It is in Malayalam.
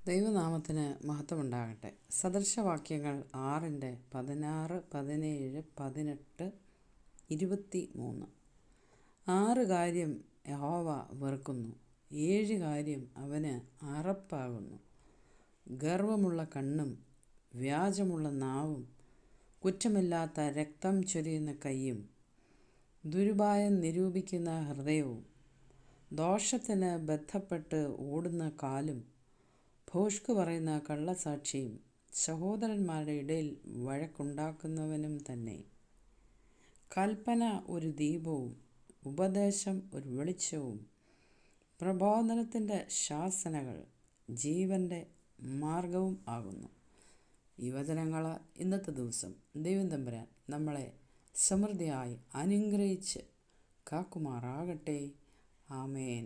ദൈവനാമത്തിന് മഹത്വമുണ്ടാകട്ടെ. സദൃശവാക്യങ്ങൾ 6:16, 17, 18, 23. 6 കാര്യം യഹോവ വെറുക്കുന്നു, 7 കാര്യം അവന് അറപ്പാകുന്നു: ഗർവമുള്ള കണ്ണും വ്യാജമുള്ള നാവും, കുറ്റമില്ലാത്ത രക്തം ചൊരിയുന്ന കൈയും, ദുരുപായം നിരൂപിക്കുന്ന ഹൃദയവും, ദോഷത്തിന് ബദ്ധപ്പെട്ട് ഓടുന്ന കാലും, ഭോഷ്ക് പറയുന്ന കള്ളസാക്ഷിയും, സഹോദരന്മാരുടെ ഇടയിൽ വഴക്കുണ്ടാക്കുന്നവനും തന്നെ. കൽപ്പന ഒരു ദീപവും ഉപദേശം ഒരു വെളിച്ചവും, പ്രബോധനത്തിൻ്റെ ശാസനകൾ ജീവൻ്റെ മാർഗവും ആകുന്നു. ഈ വചനങ്ങൾ ഇന്നത്തെ ദിവസം ദൈവം തമ്പുരാൻ നമ്മളെ സമൃദ്ധിയായി അനുഗ്രഹിച്ച് കാക്കുമാറാകട്ടെ. ആമേൻ.